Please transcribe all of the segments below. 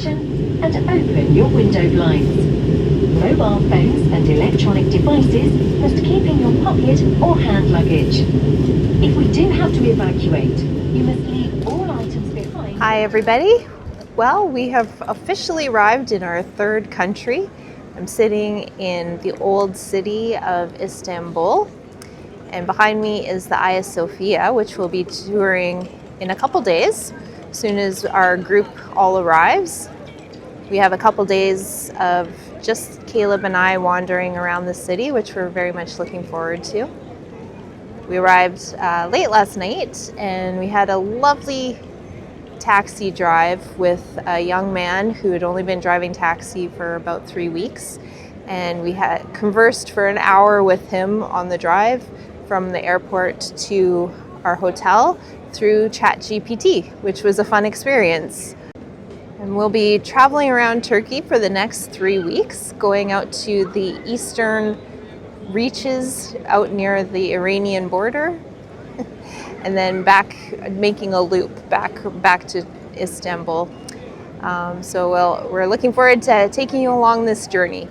ventilation and open your window blinds. Mobile phones and electronic devices must keep in your pocket or hand luggage. If we do have to evacuate, you must leave all items behind. Hi everybody. Well, we have officially arrived in our third country. I'm sitting in the old city of Istanbul, and behind me is the Hagia Sophia, which we'll be touring in a couple days, as soon as our group all arrives. We have a couple days of just Caleb and I wandering around the city, which we're very much looking forward to. We arrived late last night, and we had a lovely taxi drive with a young man who had only been driving taxi for about 3 weeks, and we had conversed for an hour with him on the drive from the airport to our hotel through ChatGPT, which was a fun experience. And we'll be traveling around Turkey for the next 3 weeks, going out to the eastern reaches out near the Iranian border, and then back, making a loop back to Istanbul. So we're looking forward to taking you along this journey.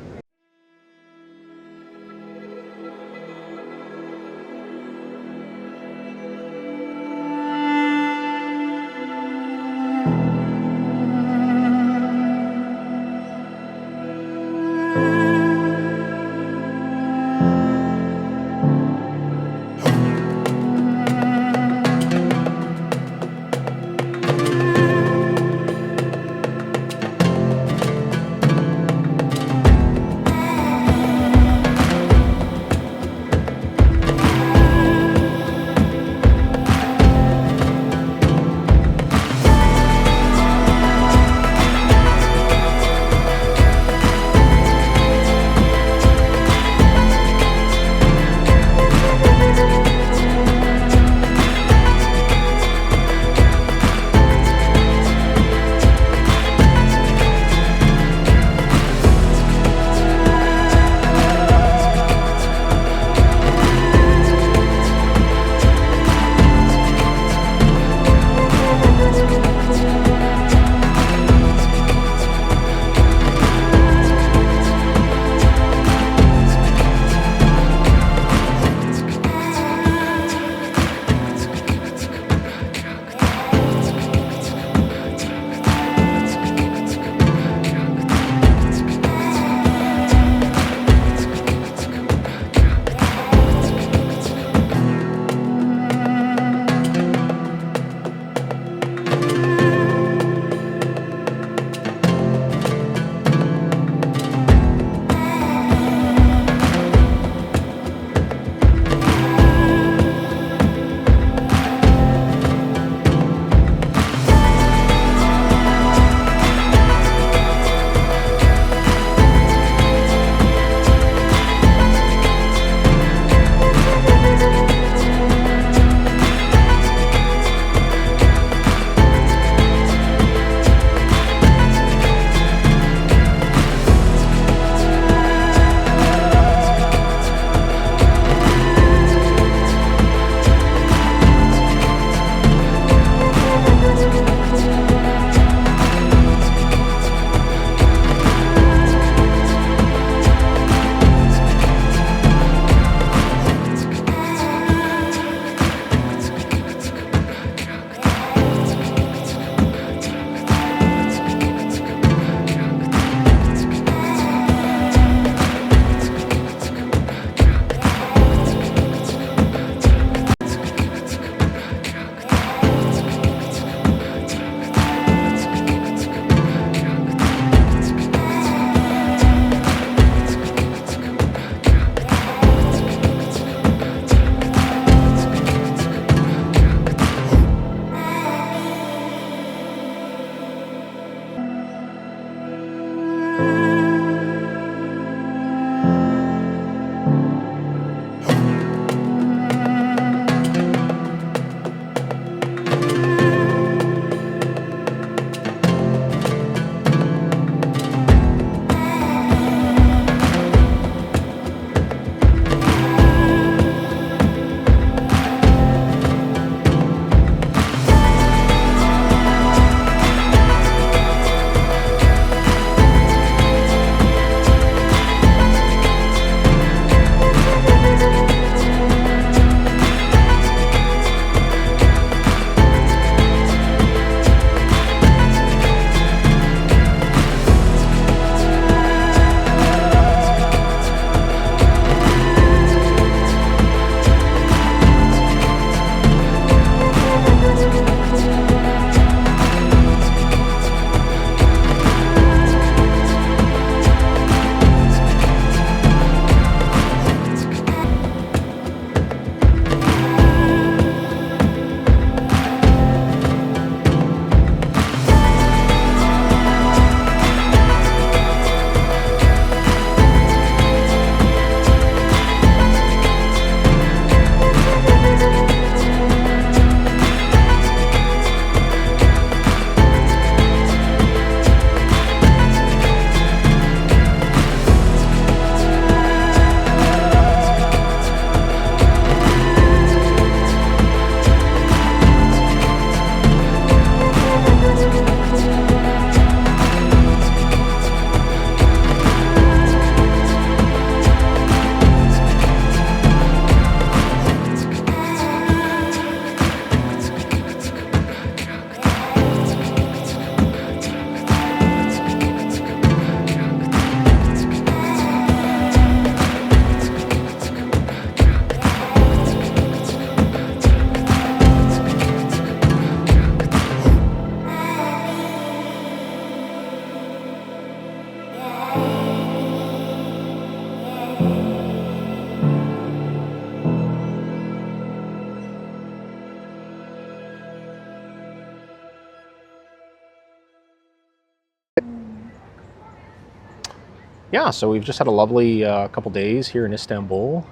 Yeah, so we've just had a lovely couple days here in Istanbul.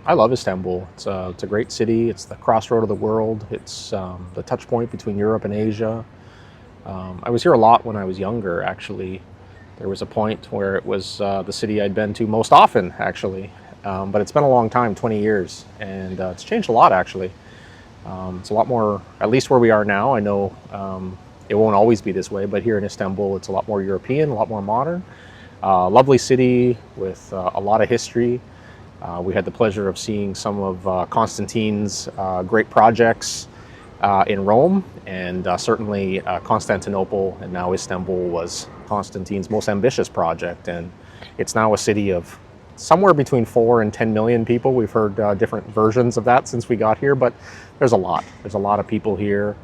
I love Istanbul. It's a great city. It's the crossroad of the world. It's the touch point between Europe and Asia. I was here a lot when I was younger, actually. There was a point where it was the city I'd been to most often, actually. But it's been a long time, 20 years, and it's changed a lot, actually. It's a lot more, at least where we are now. I know it won't always be this way, but here in Istanbul, it's a lot more European, a lot more modern. Lovely city with a lot of history. We had the pleasure of seeing some of Constantine's great projects in Rome, and certainly Constantinople and now Istanbul was Constantine's most ambitious project, and it's now a city of somewhere between 4 and 10 million people. We've heard different versions of that since we got here, but there's a lot. There's a lot of people here.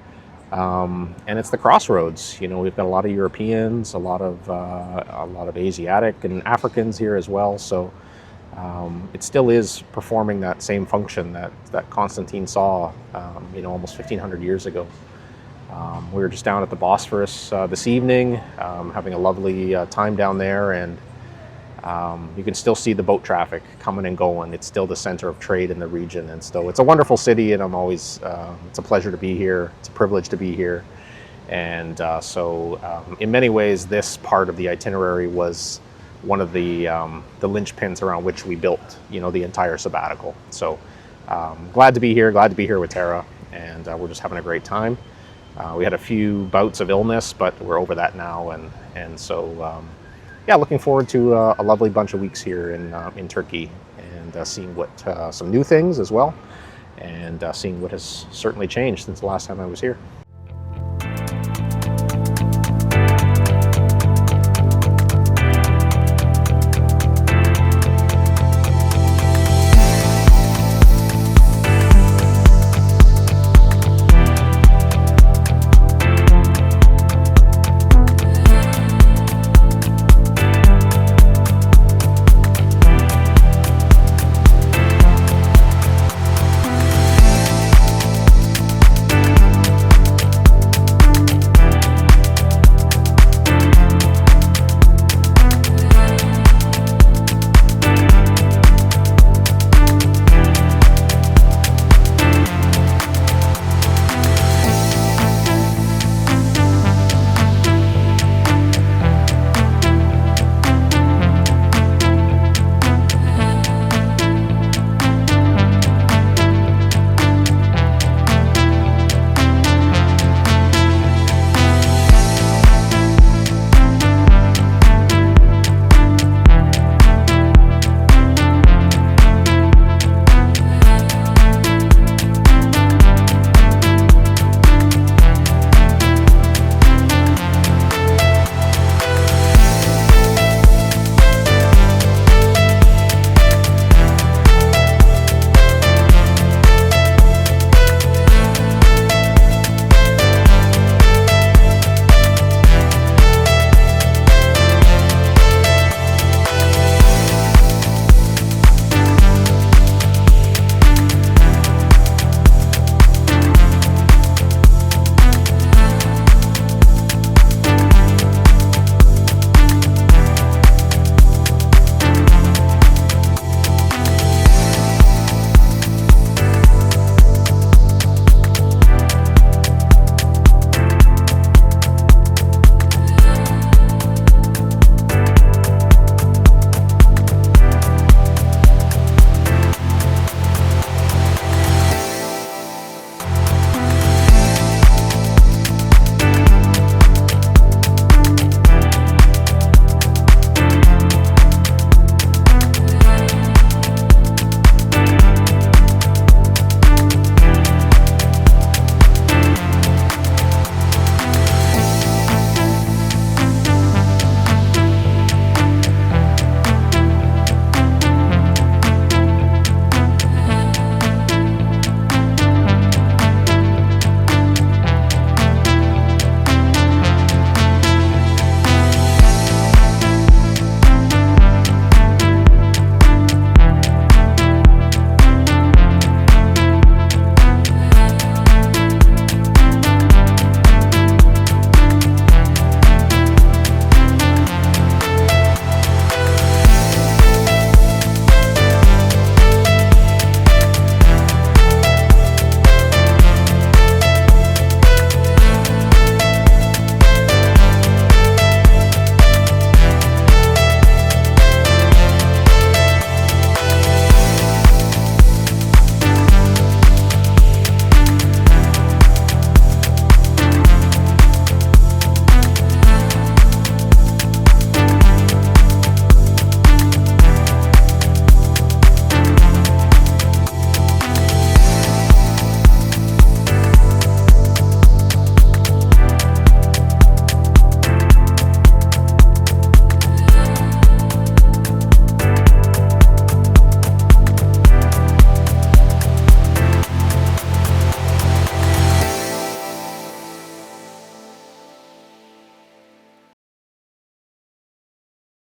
And it's the crossroads. You know, we've got a lot of Europeans, a lot of Asiatic and Africans here as well. So it still is performing that same function that Constantine saw, you know, almost 1,500 years ago. We were just down at the Bosphorus this evening, having a lovely time down there, and you can still see the boat traffic coming and going. It's still the center of trade in the region, and so it's a wonderful city, and I'm always, it's a pleasure to be here. It's a privilege to be here. And in many ways, this part of the itinerary was one of the linchpins around which we built, you know, the entire sabbatical. So glad to be here with Tara, and we're just having a great time. We had a few bouts of illness, but we're over that now, and so yeah, looking forward to a lovely bunch of weeks here in Turkey, and seeing some new things as well, and seeing what has certainly changed since the last time I was here.